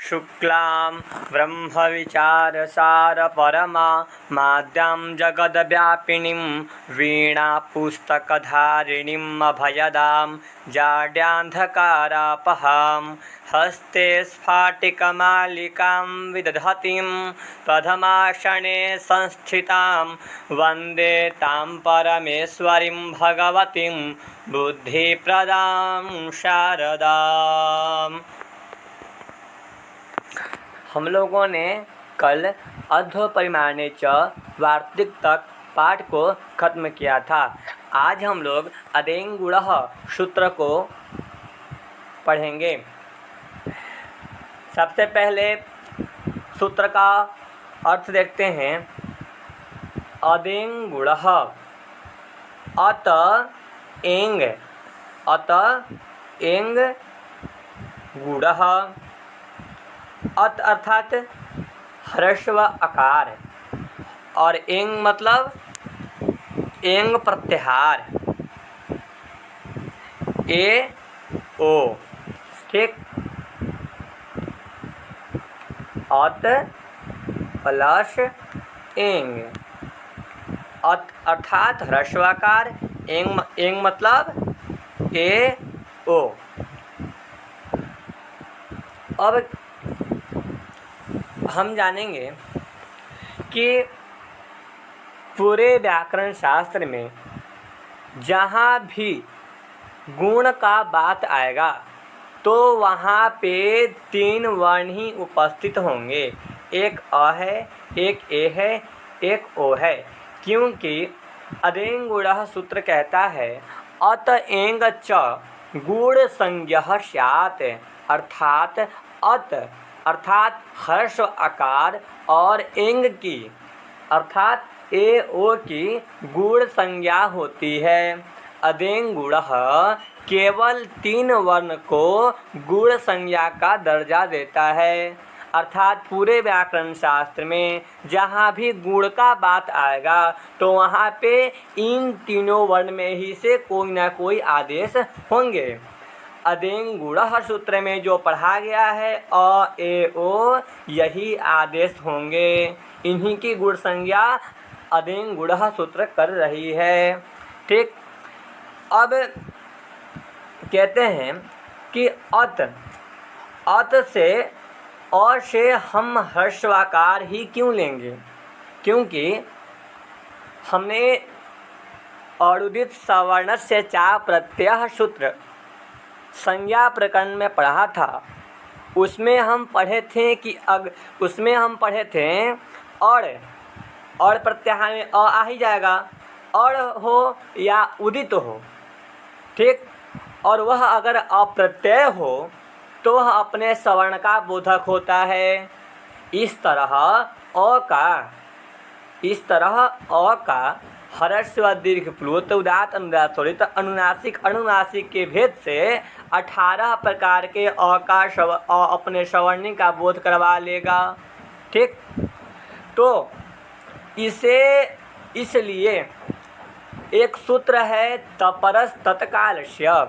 शुक्लां ब्रह्मविचारसारपरमा माद्यां जगद्व्यापिनीं वीणापुस्तकधारिणीम् अभयदां जाड्यान्धकारापहां हस्ते स्फाटिकमालिकां विदधतीं प्रथमाक्षणे संस्थितां वन्दे तां परमेश्वरीं भगवतीं बुद्धिप्रदां शारदाम्। हम लोगों ने कल अध्व परिमाणे च वार्तिक तक पाठ को खत्म किया था। आज हम लोग अदेंगुणः सूत्र को पढ़ेंगे। सबसे पहले सूत्र का अर्थ देखते हैं। अदेंगुणः अत एंग गुणः। अत अर्थात ह्रस्व आकार और एंग मतलब एंग प्रत्याहार ए ओ। ठीक, अत प्लस एंग। अत अर्थात ह्रस्वाकार, एंग मतलब ए ओ। अब हम जानेंगे कि पूरे व्याकरण शास्त्र में जहाँ भी गुण का बात आएगा तो वहाँ पे 3 वर्ण ही उपस्थित होंगे। एक अ है, एक ए है, एक ओ है। क्योंकि अदेंगुणः सूत्र कहता है अत एंग च गुण संज्ञः स्यात्। अर्थात अत अर्थात ह्रस्व आकार और एंग की अर्थात ए ओ की गुण संज्ञा होती है। अदेंगुणः केवल 3 वर्ण को गुण संज्ञा का दर्जा देता है। अर्थात पूरे व्याकरण शास्त्र में जहाँ भी गुण का बात आएगा तो वहाँ पे इन तीनों वर्ण में ही से कोई ना कोई आदेश होंगे। अदेंगुणः सूत्र में जो पढ़ा गया है अ ए ओ, यही आदेश होंगे। इन्हीं की गुण संज्ञा अदेंगुणः सूत्र कर रही है। ठीक, अब कहते हैं कि अत से और से हम ह्रस्वाकार ही क्यों लेंगे? क्योंकि हमने अणुदित सवर्णस्य चा प्रत्ययः सूत्र संज्ञा प्रकरण में पढ़ा था। उसमें हम पढ़े थे और प्रत्याहार में अ आ ही जाएगा, और हो या उदित हो। ठीक, और वह अगर अप्रत्यय हो तो वह अपने सवर्ण का बोधक होता है। इस तरह अ का ह्रस्व दीर्घ प्लुत उदात्त अनुदात्त स्वरित अनुनासिक के भेद से 18 प्रकार के अ का अपने सवर्णी का बोध करवा लेगा। ठीक, तो इसलिए एक सूत्र है तपरस तत्कालस्य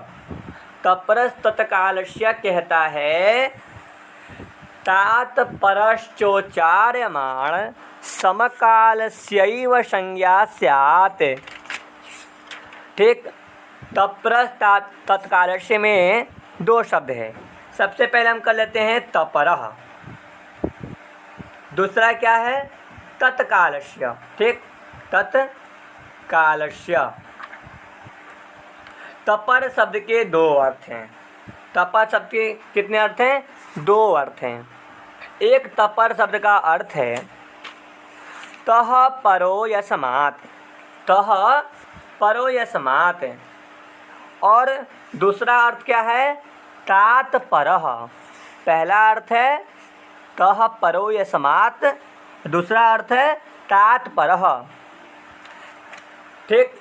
कहता है तात परश्चोच्चार्यमाण समकालस्यैव संज्ञा स्यात्। ठीक, तपरस तत्कालस्य में 2 शब्द है। सबसे पहले हम कर लेते हैं तपरः, दूसरा क्या है तत्कालस्य। ठीक, तत्कालस्य। तपर शब्द के 2 अर्थ हैं। तपर शब्द के कितने अर्थ हैं? 2 अर्थ हैं। एक तपर शब्द का अर्थ है तह परो यस्मात्, और दूसरा अर्थ क्या है? तात परः। पहला अर्थ है तह परो यस्मात्, दूसरा अर्थ है तात परः। ठीक,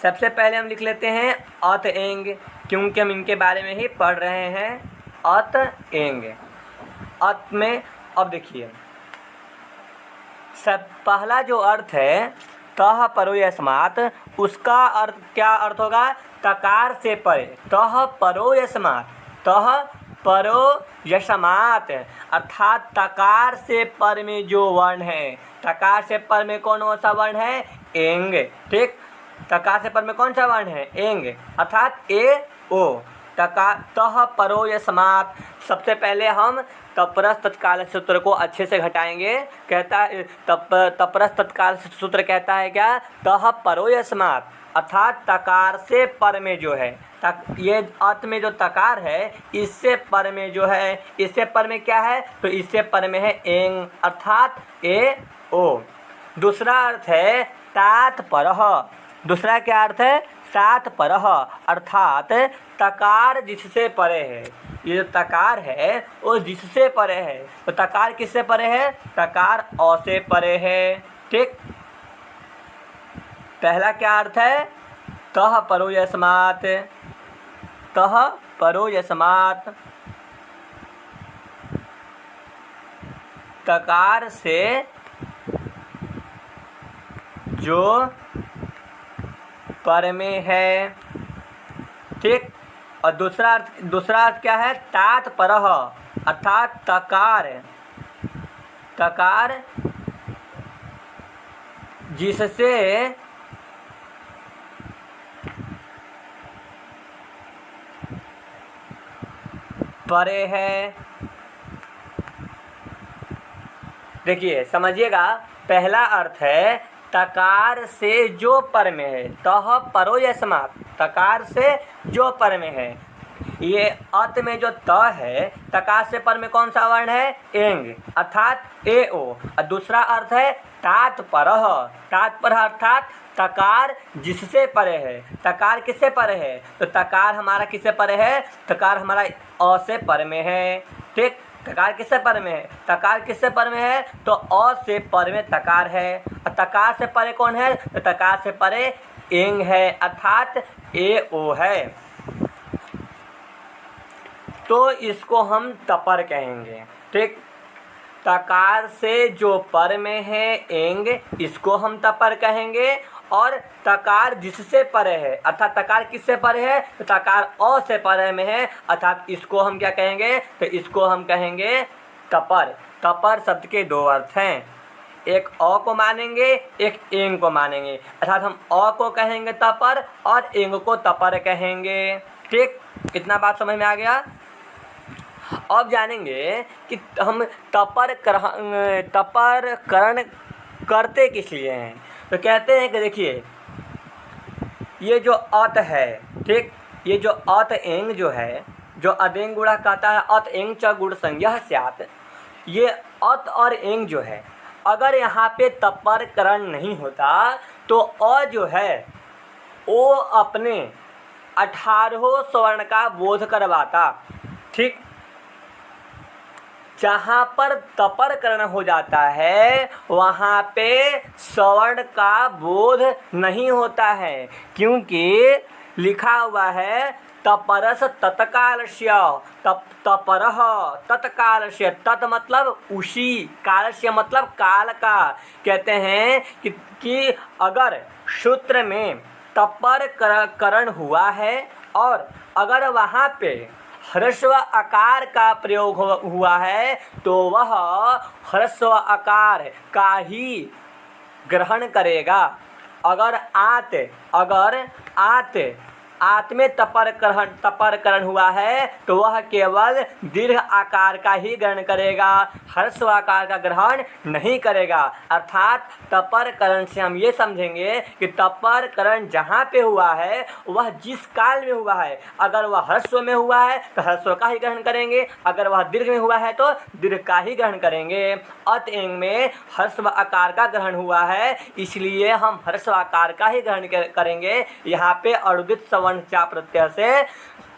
सबसे पहले हम लिख लेते हैं अत एंग, क्योंकि हम इनके बारे में ही पढ़ रहे हैं। अत एंग, अत में अब देखिए सब पहला जो अर्थ है तह परो यस्मात्, उसका अर्थ क्या अर्थ होगा? तकार से परे, तह परो यस्मात्, तह परो यशमात, अर्थात तकार से पर में जो वर्ण है, तकार से पर में कौन सा वर्ण है? एंग। ठीक, तकार से पर में कौन सा वर्ण है? एंग, अर्थात ए ओ। तकार तह परो यशमात। सबसे पहले हम तपरस तत्काल सूत्र को अच्छे से घटाएंगे। कहता है तपरस तत्काल सूत्र कहता है क्या? तह परो यस्मात्, अर्थात तकार से पर में जो है, ये अत में जो तकार है इससे पर में जो है, इससे पर में क्या है? तो इससे पर में है एंग, अर्थात ए ओ। दूसरा अर्थ है तात परह। दूसरा क्या अर्थ है? तात परह, अर्थात तकार जिससे परे है। ये जो तकार है वो जिससे परे है। तो तकार किससे परे है? तकार अ से परे है। ठीक, पहला क्या अर्थ है? तह परो यस्मात्, तह परो यस्मात्, तकार से जो पर में है। ठीक, और दूसरा अर्थ क्या है? तात परह, अर्थात तकार जिससे परे है। देखिए समझिएगा, पहला अर्थ है तकार से जो पर में है, तह परो यस्मात्, तकार से जो पर में है। ये अत में जो त है, तकार से पर में कौन सा वर्ण है? एंग, अर्थात ए ओ। और दूसरा अर्थ है तात परह, तात परह अर्थात तकार जिससे परे है। तकार किससे परे है? तो तकार हमारा किससे परे है? तकार हमारा अ से पर में है। ठीक, तकार किससे पर में है? तकार किससे पर में है? तो अ से पर में तकार है। और तकार से परे कौन है? तो तकार से परे एंग है, अर्थात ए ओ है। तो इसको हम तपर कहेंगे। ठीक, तकार से जो पर में है एंग, इसको हम तपर कहेंगे। और तकार जिससे परे है, अर्थात तकार किससे परे है? तो तकार अ से परे में है, अर्थात इसको हम क्या कहेंगे? तो इसको हम कहेंगे तपर। तपर शब्द के दो अर्थ हैं, एक अ को मानेंगे, एक एंग को मानेंगे। अर्थात हम अ को कहेंगे तपर और एंग को तपर कहेंगे। ठीक, इतना बात समझ में आ गया। अब जानेंगे कि हम तपरकरण करते किस लिए हैं। तो कहते हैं कि देखिए, ये जो अत है, ठीक, ये जो अत एंग जो है, जो अदेंग गुणा कहता है अत एंग च गुण संज्ञा स्यात्, ये अत और एंग जो है, अगर यहाँ पे तपरकरण नहीं होता तो अ जो है वो अपने 18 स्वर्ण का बोध करवाता। ठीक, जहाँ पर तपरकरण हो जाता है वहाँ पे स्वर्ण का बोध नहीं होता है, क्योंकि लिखा हुआ है तपरस तत्कालस्य, तपरः तत्कालस्य। तत् मतलब उसी, कालस्य मतलब काल का। कहते हैं कि अगर सूत्र में तपरकरण हुआ है और अगर वहाँ पे ह्रस्व आकार का प्रयोग हुआ है तो वह ह्रस्व आकार का ही ग्रहण करेगा। अगर आत में तपरकरण हुआ है तो वह केवल दीर्घ आकार का ही ग्रहण करेगा, ह्रस्व आकार का ग्रहण नहीं करेगा। अर्थात तपरकरण से हम ये समझेंगे कि तपरकरण जहाँ पे हुआ है वह जिस काल में हुआ है, अगर वह ह्रस्व में हुआ है तो ह्रस्व का ही ग्रहण करेंगे, अगर वह दीर्घ में हुआ है तो दीर्घ का ही ग्रहण करेंगे। अत एंग में ह्रस्व आकार का ग्रहण हुआ है, इसलिए हम ह्रस्व आकार का ही ग्रहण करेंगे। यहाँ पे अणुदित सवर्ण चा प्रत्यय से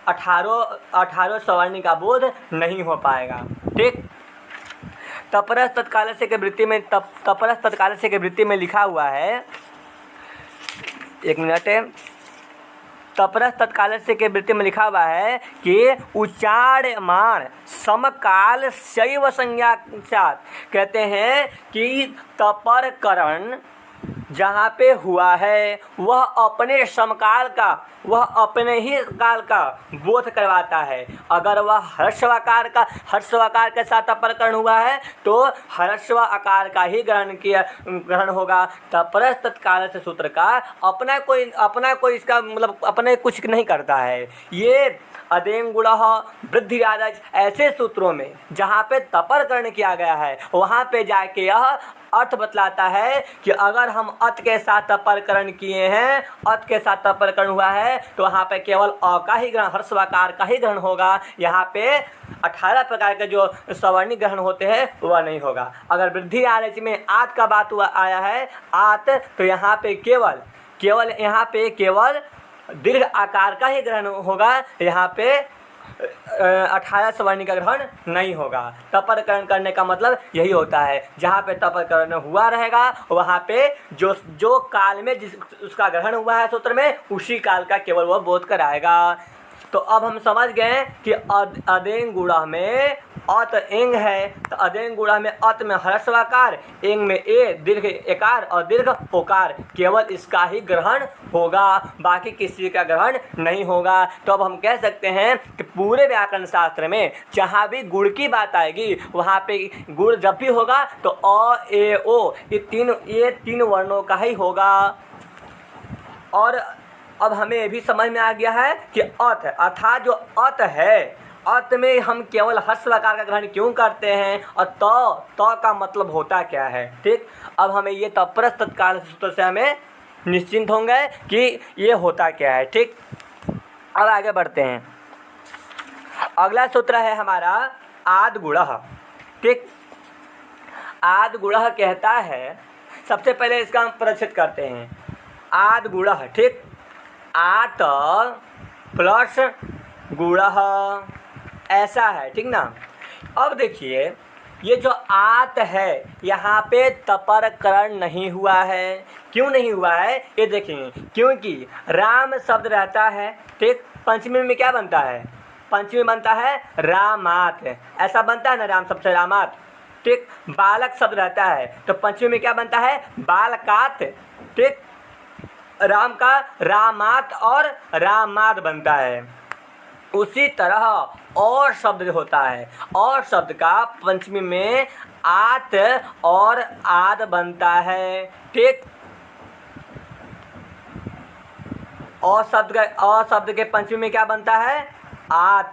18 सवर्णी का बोध नहीं हो पाएगा। ठीक, तपरस तत्कालस्य के वृत्ति में तपरस तत्कालस्य के वृत्ति में लिखा हुआ है, एक मिनट, तपरस तत्कालस्य के वृत्ति में लिखा हुआ है कि उच्चार्यमाण समकाल शैव संज्ञा स्यात्। कहते हैं कि तपरकरण जहाँ पे हुआ है वह अपने समकाल का, वह अपने ही काल का बोध करवाता है। अगर वह ह्रस्वाकार के साथ अपरकरण हुआ है तो ह्रस्व आकार का ही ग्रहण होगा। तपरस तत्काल से सूत्र का अपना कोई इसका मतलब अपने कुछ नहीं करता है। ये अदेंग गुणः वृद्धि आदज ऐसे सूत्रों में जहाँ पे तपरकरण किया गया है वहाँ पे जाके यह अर्थ बतलाता है कि अगर हम अत के साथ अपरकरण किए हैं, अत के साथ अपरकरण हुआ है तो वहाँ पे केवल अ का ही ग्रहण, ह्रस्वाकार का ही ग्रहण होगा। यहाँ पे 18 प्रकार के जो सवर्णिक ग्रहण होते हैं वह नहीं होगा। अगर वृद्धि आदेश में आत का बात हुआ आया है आत, तो यहाँ पे केवल दीर्घ आकार का ही ग्रहण होगा। यहाँ पे 18 सवर्णी का ग्रहण नहीं होगा। तपरकरण करने का मतलब यही होता है, जहाँ पे तपरकरण हुआ रहेगा वहाँ पे जो काल में जिस उसका ग्रहण हुआ है सूत्र में उसी काल का केवल वह बोध कराएगा। तो अब हम समझ गए कि अदेंग गुणा में अत एंग है, तो अदेंग गुणा में अत में ह्रस्वाकार, एंग में ए दीर्घ एकार और दीर्घ ओकार, केवल इसका ही ग्रहण होगा, बाकी किसी का ग्रहण नहीं होगा। तो अब हम कह सकते हैं कि पूरे व्याकरण शास्त्र में जहाँ भी गुण की बात आएगी वहाँ पे गुण जब भी होगा तो अ ए ओ ये तीन वर्णों का ही होगा। और अब हमें ये भी समझ में आ गया है कि अत अर्थात जो अत है, अत में हम केवल ह्रस्वाकार का ग्रहण क्यों करते हैं और त का मतलब होता क्या है। ठीक, अब हमें ये तपरस तत्काल सूत्र से हमें निश्चिंत होंगे कि ये होता क्या है। ठीक, अब आगे बढ़ते हैं। अगला सूत्र है हमारा आद गुणः। ठीक, आद गुणः कहता है, सबसे पहले इसका हम परिचित करते हैं। आद गुणः, ठीक, आत प्लस गुणः ऐसा है, ठीक ना। अब देखिए ये जो आत है यहाँ पे तपरकरण नहीं हुआ है। क्यों नहीं हुआ है ये देखेंगे, क्योंकि राम शब्द रहता है। ठीक, पंचमी में क्या बनता है, पंचमी बनता है रामात, ऐसा बनता है ना, राम शब्द से रामात। ठीक, बालक शब्द रहता है तो पंचमी में क्या बनता है, बालकात। ठीक, राम का रामात और रामात बनता है। उसी तरह और शब्द होता है, और शब्द का पंचमी में आत और आद बनता है। ठीक, और शब्द के पंचमी में क्या बनता है, आत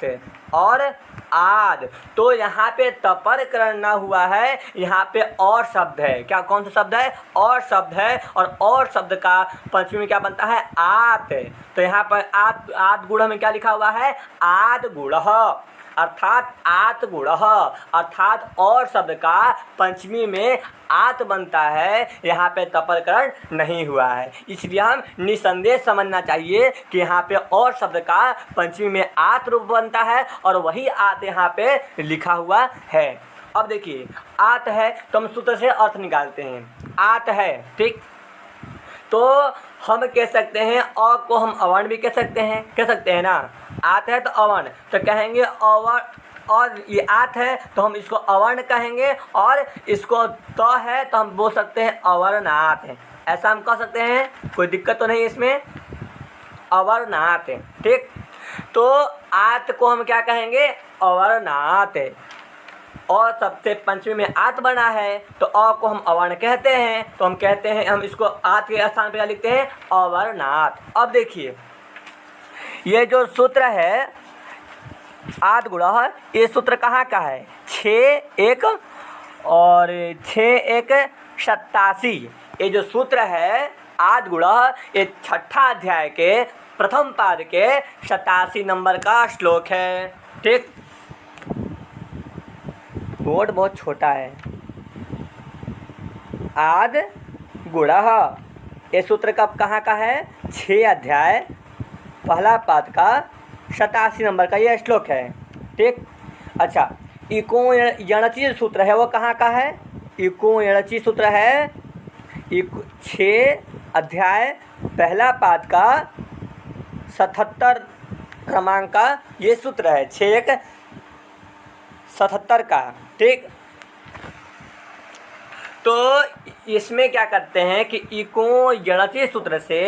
और आद। तो यहाँ पे तपरकरण ना हुआ है, यहाँ पे और शब्द है। क्या, कौन सा शब्द है, और शब्द है। और शब्द का पंचमी में क्या बनता है, आत। तो यहाँ पर आद गुणः में क्या लिखा हुआ है, आद गुणः, अर्थात आत गुणः, अर्थात और शब्द का पंचमी में आत बनता है। यहाँ पे तपरकरण नहीं हुआ है, इसलिए हम निसंदेह समझना चाहिए कि यहाँ पे और शब्द का पंचमी में आत रूप बनता है और वही आत यहाँ पे लिखा हुआ है। अब देखिए आत है तो हम सूत्र से अर्थ निकालते हैं। आत है, ठीक, तो हम कह सकते हैं अ को हम अवर्ण भी कह सकते हैं ना। आत है तो अवर्ण, तो कहेंगे अवर्ण, और ये आत है तो हम इसको अवर्ण कहेंगे, और इसको त है तो हम बोल सकते हैं अवर्णात है। ऐसा हम कह सकते हैं, कोई दिक्कत तो नहीं इसमें, अवर्णात है। ठीक, तो आत को हम क्या कहेंगे, अवर्णात है। और सबसे पंचमी में आत बना है तो अ को हम अवर्ण कहते हैं, तो हम कहते हैं, हम इसको आत के स्थान पर लिखते हैं अवर्णात। अब देखिए ये जो सूत्र है आद गुणः, ये सूत्र कहाँ का है, 6 और 6-1-87। ये जो सूत्र है आद गुणः, ये 6ठा अध्याय के प्रथम पाद के 87 नंबर का श्लोक है। ठीक, बोर्ड बहुत छोटा है। आद गुणः ये सूत्र कब कहाँ का है, 6 अध्याय पहला पाद का 87 नंबर का यह श्लोक है। ठीक, अच्छा, इको यणची सूत्र है वो कहाँ का है, इको यणची सूत्र है 6 अध्याय पहला पाद का 77 क्रमांक का ये सूत्र है, 6-1-77 का। ठीक, तो इसमें क्या करते हैं कि इको यणचि सूत्र से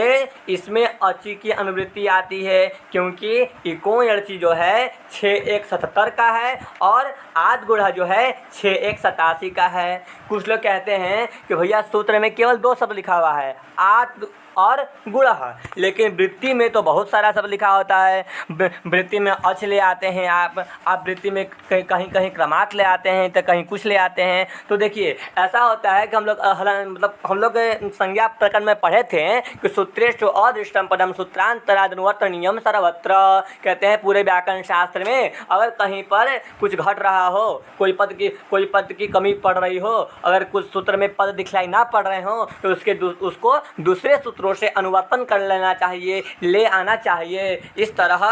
इसमें अचि की अनुवृत्ति आती है, क्योंकि इको यणचि जो है 6×1=77 का है और आद गुणा जो है 6×1=87 का है। कुछ लोग कहते हैं कि भैया सूत्र में केवल 2 शब्द लिखा हुआ है, आद और गुणा, लेकिन वृत्ति में तो बहुत सारा शब्द लिखा होता है। वृत्ति में अच ले आते हैं आप वृत्ति में कहीं कहीं क्रमांक ले आते हैं तो कहीं कुछ ले आते हैं। तो देखिए ऐसा होता है कि हम लोग संज्ञा प्रकरण में पढ़े थे कि सूत्रेषु अदृष्टम पदम सूत्रांतरादनुवर्तनीयम सर्वत्र। कहते हैं पूरे व्याकरण शास्त्र में अगर कहीं पर कुछ घट रहा हो, कोई पद की कमी पड़ रही हो, अगर कुछ सूत्र में पद दिखलाई ना पड़ रहे हो तो उसको दूसरे सूत्रों से अनुवर्तन कर लेना चाहिए, ले आना चाहिए इस तरह।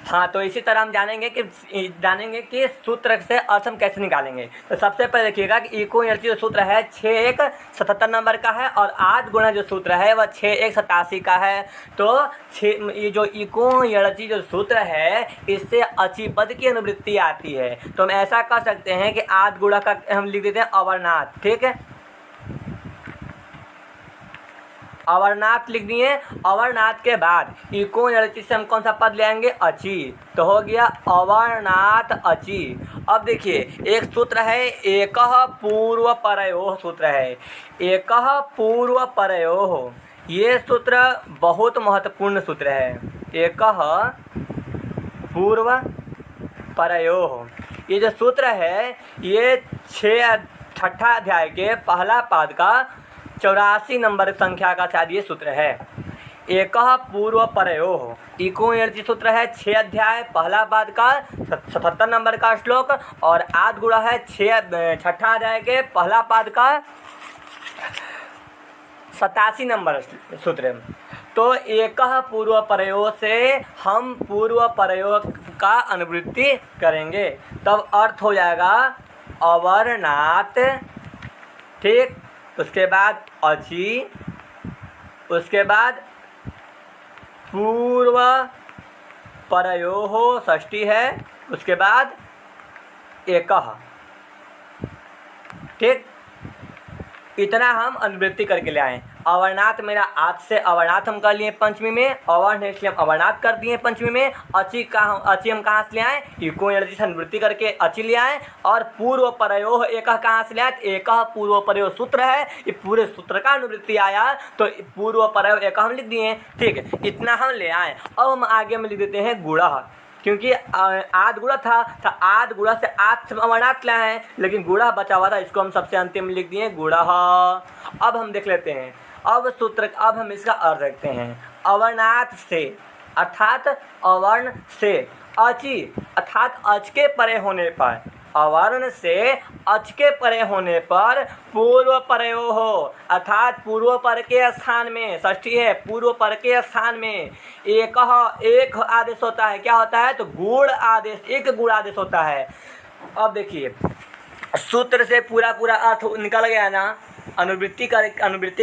हाँ, तो इसी तरह हम जानेंगे कि सूत्र से अर्थ हम कैसे निकालेंगे। तो सबसे पहले देखिएगा कि इको यणचि जो सूत्र है 6×1=77 नंबर का है और आद गुणा जो सूत्र है वह 6×1=87 का है। तो ये जो इको यणचि जो सूत्र है इससे अचि पद की अनुवृत्ति आती है। तो हम ऐसा कर सकते हैं कि आद गुणा का हम लिख देते हैं अवर्णात। ठीक है, अवर्णात लिख दिए। अवर्णात के बाद इको यणचि से हम कौन सा पद ले आएंगे, अचि, तो हो गया अवर्णात अचि। अब देखिए एक सूत्र है एकः पूर्वपरयोः सूत्र है, एकः पूर्वपरयोः, ये सूत्र बहुत महत्वपूर्ण सूत्र है। एकः पूर्वपरयोः, ये जो सूत्र है ये 6ठा अध्याय के पहला पाद का 84 नंबर संख्या का शायद ये सूत्र है। एकः पूर्वपरयोः, इको यणचि सूत्र है 6 अध्याय पहला पाद का 77 नंबर का श्लोक और आद गुणा है 6ठा अध्याय के पहला पाद का 87 नंबर सूत्र। तो एकः पूर्वपरयोः से हम पूर्वपरयोः का अनुवृत्ति करेंगे, तब अर्थ हो जाएगा अवर्णात। ठीक, उसके बाद अचि, उसके बाद पूर्व परयोः षष्ठी है, उसके बाद एकः। ठीक, इतना हम अनुवृत्ति करके ले आए। अवर्णात मेरा आद से अवर्णात हम कर लिए पंचमी में, अवर्ण है इसलिए हम अवर्णात कर दिए पंचमी में। अचि हम कहाँ से ले आए, इको यणचि से अनुवृत्ति करके अचि ले आए। और पूर्व परयोः एकः कहाँ से ले आए, एकः पूर्व परयोः सूत्र है, ये पूरे सूत्र का अनुवृत्ति आया तो पूर्व परयोः एकः हम लिख दिए। ठीक है, इतना हम ले आए। अब हम आगे में लिख देते हैं गुणः, क्योंकि आद गुणा था आद गुणा से आद से अवर्णात लाए हैं, लेकिन गुणा बचा हुआ था, इसको हम सबसे अंतिम में लिख दिए गुणः। अब हम देख लेते हैं, अब हम इसका अर्थ देखते हैं। अवर्णात से अर्थात अवर्ण से, अचि अर्थात अच के परे होने पर, अवर्ण से अच के परे होने पर पूर्व परयोः अर्थात पूर्व पर के स्थान में, षष्ठी है, पूर्व पर के स्थान में एक आदेश होता है। क्या होता है, तो गुण आदेश, एक गुण आदेश होता है। अब देखिए सूत्र से पूरा अर्थ निकल गया ना, अनुवृत्ति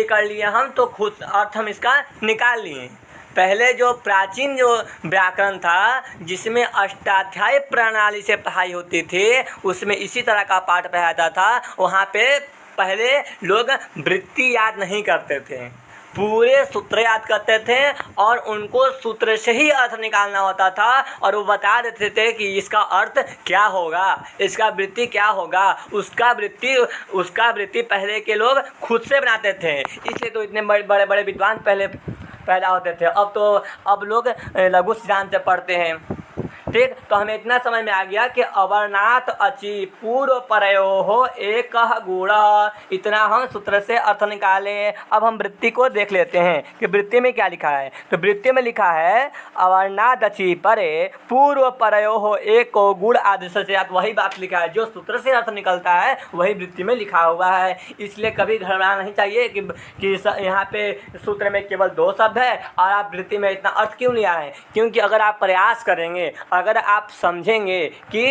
कर लिए हम, तो खुद अर्थ हम इसका निकाल लिए। पहले जो प्राचीन जो व्याकरण था जिसमें अष्टाध्यायी प्रणाली से पढ़ाई होती थी, उसमें इसी तरह का पाठ पढ़ाया जाता था। वहाँ पे पहले लोग वृत्ति याद नहीं करते थे, पूरे सूत्र याद करते थे और उनको सूत्र से ही अर्थ निकालना होता था और वो बता देते थे कि इसका अर्थ क्या होगा, इसका वृत्ति क्या होगा। उसका वृत्ति पहले के लोग खुद से बनाते थे, इसलिए तो इतने बड़े बड़े विद्वान पहले पैदा होते थे। अब लोग लघु सिद्धांत से पढ़ते हैं। ठीक, तो हमें इतना समझ में आ गया कि अवर्णात अचि पूर्व परयोः एकः गुणः, इतना हम सूत्र से अर्थ निकाले। अब हम वृत्ति को देख लेते हैं कि वृत्ति में क्या लिखा है। तो वृत्ति में लिखा है अवर्णात अचि परे पूर्व परयोः एको गुण आदेश से, आप वही बात लिखा है जो सूत्र से अर्थ निकलता है वही वृत्ति में लिखा हुआ है। इसलिए कभी घबराना नहीं चाहिए कि यहाँ पे सूत्र में केवल 2 शब्द है और आप वृत्ति में इतना अर्थ क्यों लिया है। क्योंकि अगर आप प्रयास करेंगे, अगर आप समझेंगे कि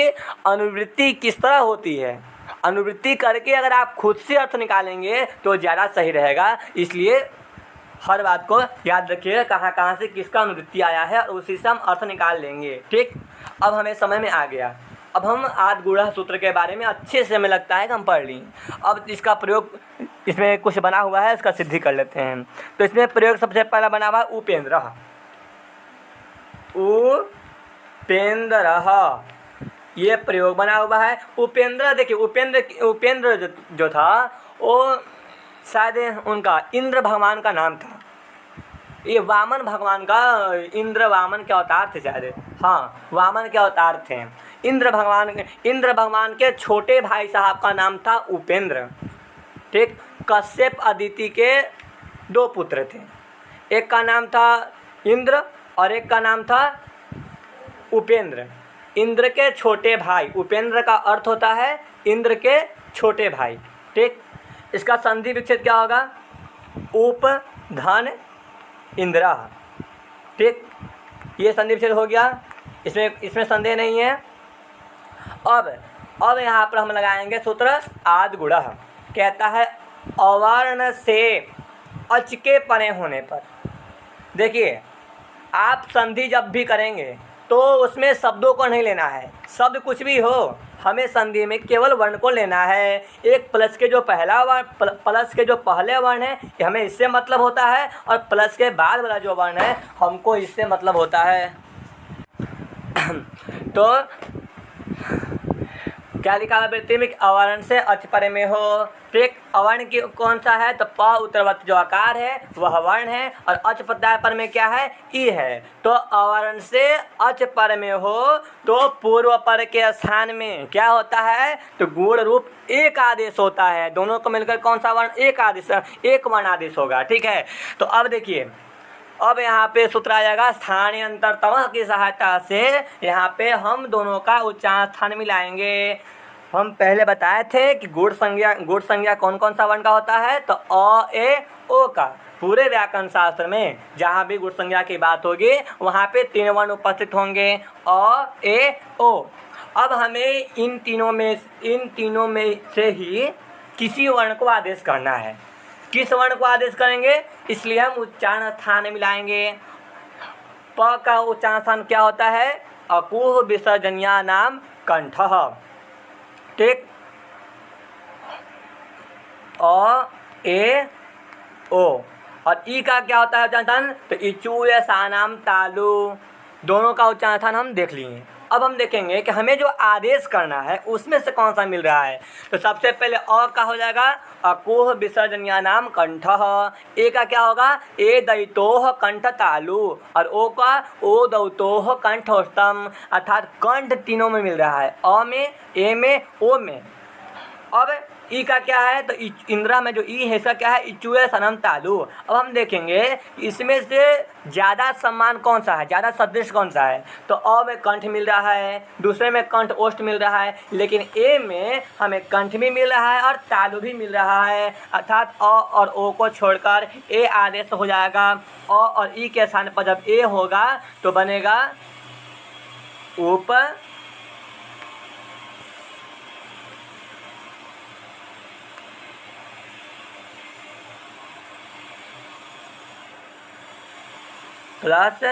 अनुवृत्ति किस तरह होती है, अनुवृत्ति करके अगर आप खुद से अर्थ निकालेंगे तो ज़्यादा सही रहेगा। इसलिए हर बात को याद रखिए, कहाँ से किसका अनुवृत्ति आया है और उसी से हम अर्थ निकाल लेंगे। ठीक, अब हमें समझ में आ गया अब हम आद्गुणः सूत्र के बारे में अच्छे से हमें लगता है कि हम पढ़ लिए। अब इसका प्रयोग, इसमें कुछ बना हुआ है, इसका सिद्धि कर लेते हैं। तो इसमें प्रयोग सबसे पहला बना हुआ उपेंद्रः। उपेंद्रः ये प्रयोग बना हुआ है। उपेंद्र, देखिए उपेंद्र जो था वो शायद उनका इंद्र भगवान का नाम था। ये वामन भगवान का, इंद्र वामन के अवतार थे शायद, हाँ वामन के अवतार थे। इंद्र भगवान के छोटे भाई साहब का नाम था उपेंद्र। ठीक, कश्यप अदिति के 2 पुत्र थे, एक का नाम था इंद्र और एक का नाम था उपेंद्र। इंद्र के छोटे भाई, उपेंद्र का अर्थ होता है इंद्र के छोटे भाई। ठीक, इसका संधि विच्छेद क्या होगा? उप धन इंद्रा। ठीक, ये संधि विच्छेद हो गया, इसमें संदेह नहीं है। अब यहाँ पर हम लगाएंगे सूत्र आद्गुणः। कहता है अवर्ण से अच के परे होने पर। देखिए, आप संधि जब भी करेंगे तो उसमें शब्दों को नहीं लेना है, शब्द कुछ भी हो, हमें संधि में केवल वर्ण को लेना है। एक प्लस के जो पहले वर्ण है हमें इससे मतलब होता है, और प्लस के बाद वाला जो वर्ण है हमको इससे मतलब होता है। तो क्या लिखा है वृत्ति में? अवर्ण से अच परे में हो। ठीक, अवर्ण की कौन सा है? तो प उत्तरवर्ती जो आकार है वह वर्ण है, और अच प्रत्यय पर में क्या है? ई है। तो अवर्ण से अच पर में हो तो पूर्व पर के स्थान में क्या होता है? तो गुण रूप एक आदेश होता है। दोनों को मिलकर कौन सा वर्ण? एक वर्ण आदेश होगा। ठीक है, तो अब देखिए, अब यहाँ पे सूत्र आ जाएगा स्थानीय अंतरतम की सहायता से। यहाँ पे हम दोनों का उच्चारण स्थान मिलाएंगे। हम पहले बताए थे कि गुण संज्ञा कौन कौन सा वर्ण का होता है? तो अ ए ओ का। पूरे व्याकरण शास्त्र में जहाँ भी गुण संज्ञा की बात होगी वहाँ पे 3 वर्ण उपस्थित होंगे, अ ए ओ। अब हमें इन तीनों में से ही किसी वर्ण को आदेश करना है। किस वर्ण को आदेश करेंगे? इसलिए हम उच्चारण स्थान मिलाएंगे। प का उच्चारण स्थान क्या होता है? अकुह विसर्जनीय नाम कंठः। ठीक, अ ए ओ। और ई का क्या होता है उच्चारण स्थान? तो इचू या सानाम तालु। दोनों का उच्चारण स्थान हम देख लिए। अब हम देखेंगे कि हमें जो आदेश करना है उसमें से कौन सा मिल रहा है। तो सबसे पहले अ का हो जाएगा अकुह विसर्जनीय नाम कंठः। ए का क्या होगा? ए दैतोह कंठ तालु। और ओ का ओ दौतोह कंठोष्टम। अर्थात कंठ तीनों में मिल रहा है, अ में, ए में, ओ में। अब ई का क्या है? तो इंद्रा में जो ई है इसका क्या है? इचुए सनम तालु। अब हम देखेंगे इसमें से ज़्यादा सम्मान कौन सा है, ज़्यादा सदृश कौन सा है? तो अ में कंठ मिल रहा है, दूसरे में कंठ ओष्ठ मिल रहा है, लेकिन ए में हमें कंठ भी मिल रहा है और तालु भी मिल रहा है। अर्थात अ और ओ को छोड़कर ए आदेश हो जाएगा। अ और ई के स्थान पर जब ए होगा तो बनेगा उप प्लस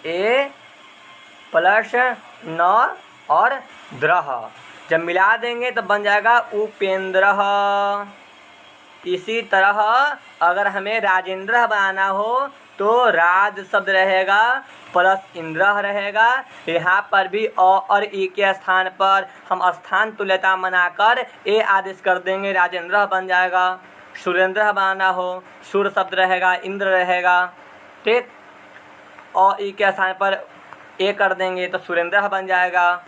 ए प्लस न और द्रह। जब मिला देंगे तो बन जाएगा उपेंद्रः। इसी तरह अगर हमें राजेंद्र बनाना हो तो राज शब्द रहेगा प्लस इंद्र रहेगा। यहाँ पर भी अ और ई के स्थान पर हम स्थान तुल्यता बनाकर ए आदेश कर देंगे, राजेंद्र बन जाएगा। सुरेंद्र बनाना हो, सुर शब्द रहेगा, इंद्र रहेगा। ठीक, और ई के स्थान पर ए कर देंगे तो सुरेंद्र बन जाएगा।